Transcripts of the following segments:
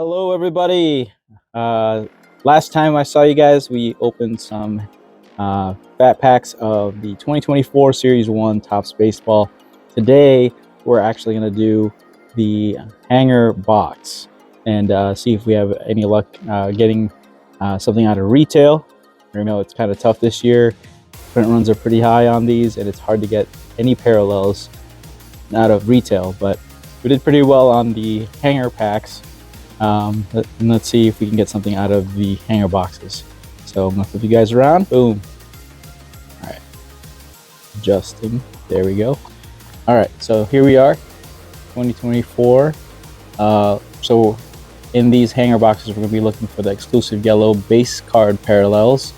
Hello everybody. Last time I saw you guys, we opened some fat packs of the 2024 Series 1 Topps Baseball. Today we're actually going to do the Hangar Box and see if we have any luck getting something out of retail. I know it's kind of tough this year. Print runs are pretty high on these and it's hard to get any parallels out of retail, but we did pretty well on the Hangar packs. Let's see if we can get something out of the Hangar boxes. So I'm gonna flip you guys around. Boom. All right, adjusting. There we go. All right, so here we are, 2024. So in these Hangar boxes, we're gonna be looking for the exclusive yellow base card parallels,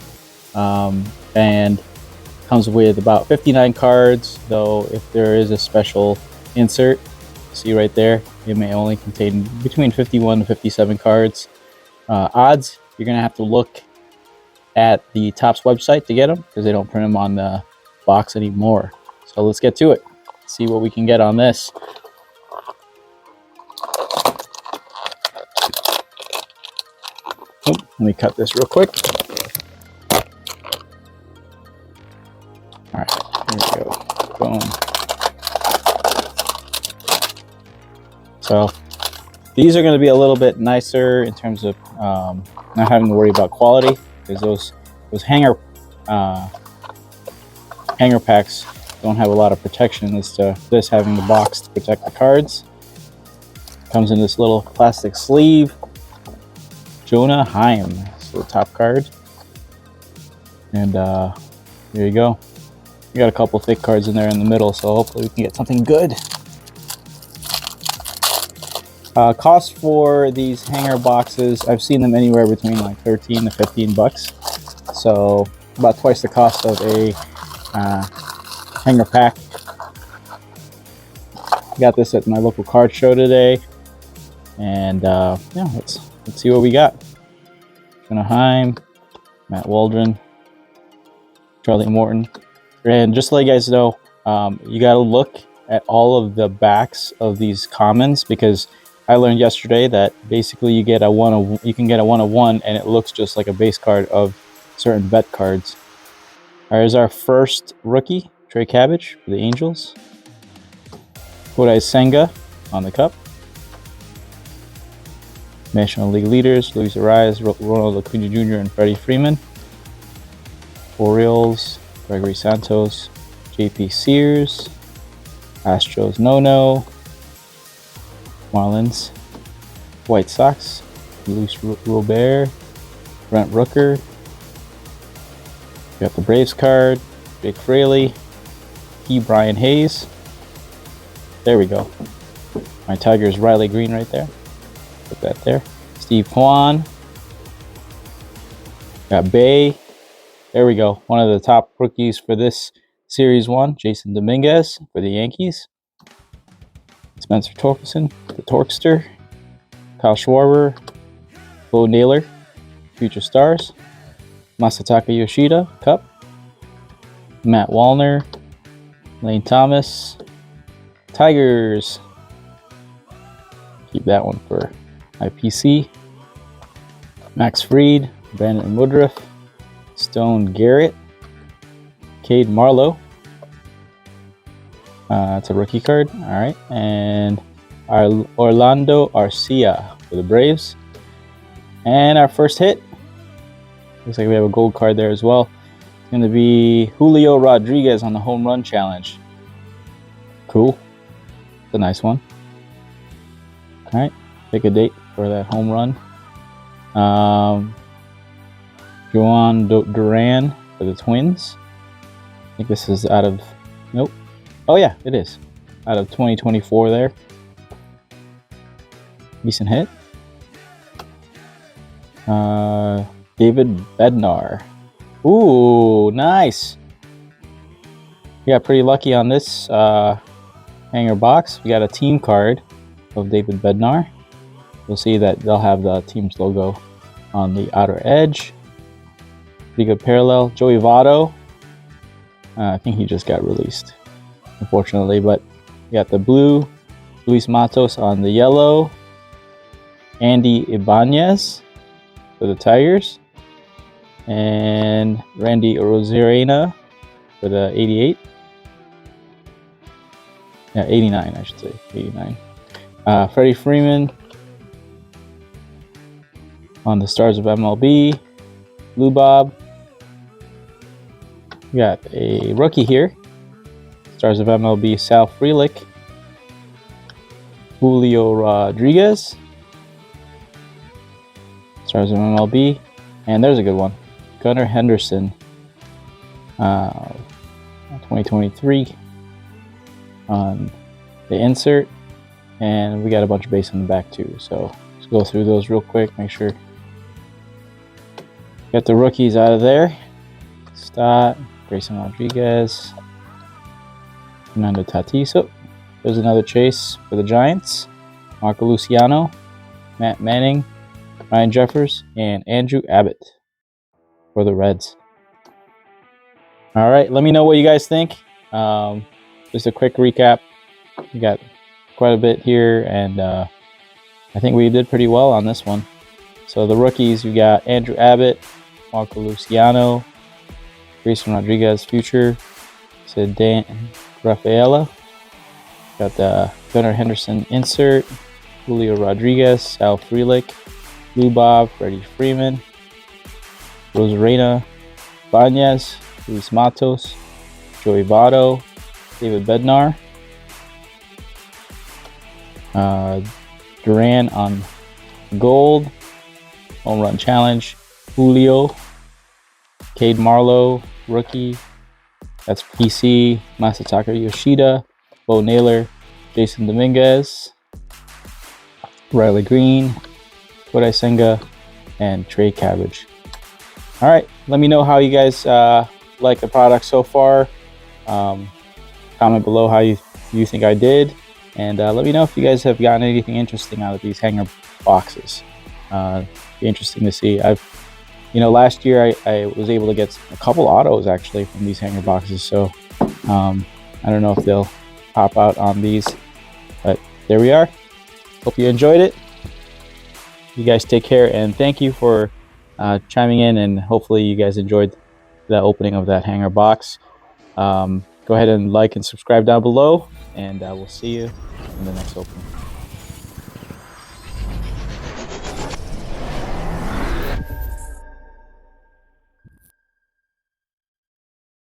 and comes with about 59 cards. Though if there is a special insert, see right there, it may only contain between 51 to 57 cards. Odds, you're gonna have to look at the Topps website to get them because they don't print them on the box anymore. So let's get to it. See what we can get on this. Oh, let me cut this real quick. All right, here we go. Boom. So these are going to be a little bit nicer in terms of not having to worry about quality, because those hanger packs don't have a lot of protection as to this having the box to protect the cards. Comes in this little plastic sleeve. Jonah Heim, it's the top card, and there you go. You got a couple thick cards in there in the middle, so hopefully we can get something good. Cost for these Hangar boxes, I've seen them anywhere between like 13 to 15 bucks. So about twice the cost of a Hangar pack. Got this at my local card show today. And yeah, let's see what we got. Jonah Heim, Matt Waldron, Charlie Morton. And just to let you guys know, you got to look at all of the backs of these commons, because I learned yesterday that basically you can get a 1 of 1 and it looks just like a base card of certain bet cards. Here's our first rookie, Trey Cabbage for the Angels. Kodai Senga on the cup. National League leaders, Luis Arias, Ronald Acuna Jr., and Freddie Freeman. Orioles, Gregory Santos, JP Sears. Astros, No. Marlins, White Sox, Luis Robert, Brent Rooker. Got the Braves card, Jake Fraley, Brian Hayes. There we go. My Tigers, Riley Green right there. Put that there. Steve Kwan. Got Bay. There we go. One of the top rookies for this Series 1, Jason Dominguez for the Yankees. Spencer Torkelson, the Torkster. Kyle Schwarber, Bo Naylor, Future Stars. Masataka Yoshida, Cup. Matt Wallner, Lane Thomas, Tigers. Keep that one for IPC. Max Fried, Brandon Woodruff, Stone Garrett, Cade Marlowe. It's a rookie card. All right. And Orlando Arcia for the Braves. And our first hit. Looks like we have a gold card there as well. It's going to be Julio Rodriguez on the home run challenge. Cool. It's a nice one. All right. Pick a date for that home run. Juan Duran for the Twins. I think this is out of... Nope. Oh yeah, it is. Out of 2024 there. Decent hit. David Bednar. Ooh, nice. We got pretty lucky on this Hangar box. We got a team card of David Bednar. You'll see that they'll have the team's logo on the outer edge. Pretty good parallel. Joey Votto. I think he just got released, unfortunately, but we got the blue, Luis Matos on the yellow, Andy Ibanez for the Tigers, and Randy Rosarena for the 88. Yeah, 89, I should say. 89. Freddie Freeman on the Stars of MLB. Lou Bob. We got a rookie here. Stars of MLB, Sal Frelick. Julio Rodriguez. Stars of MLB. And there's a good one. Gunnar Henderson. 2023 on the insert. And we got a bunch of base on the back too. So let's go through those real quick. Make sure get the rookies out of there. Stott, Grayson Rodriguez, Fernando Tatis. Oh, there's another chase for the Giants. Marco Luciano, Matt Manning, Ryan Jeffers, and Andrew Abbott for the Reds. All right, let me know what you guys think. Just a quick recap. We got quite a bit here, and I think we did pretty well on this one. So the rookies, we got Andrew Abbott, Marco Luciano, Grayson Rodriguez, future, said Dan Rafaela. Got the Gunnar Henderson insert, Julio Rodriguez, Sal Frelick, Lou Bob, Freddie Freeman, Rosarena, Banez, Luis Matos, Joey Votto, David Bednar, Duran on gold, home run challenge, Julio, Cade Marlowe, rookie, that's PC, Masataka Yoshida, Bo Naylor, Jason Dominguez, Riley Green, Kodai Senga, and Trey Cabbage. All right, let me know how you guys like the product so far. Comment below how you think I did, and let me know if you guys have gotten anything interesting out of these hanger boxes. Be interesting to see. Last year I was able to get a couple autos actually from these hanger boxes, so I don't know if they'll pop out on these, but there we are. Hope you enjoyed it. You guys take care, and thank you for chiming in, and hopefully you guys enjoyed the opening of that hanger box. Go ahead and like and subscribe down below, and we'll see you in the next opening.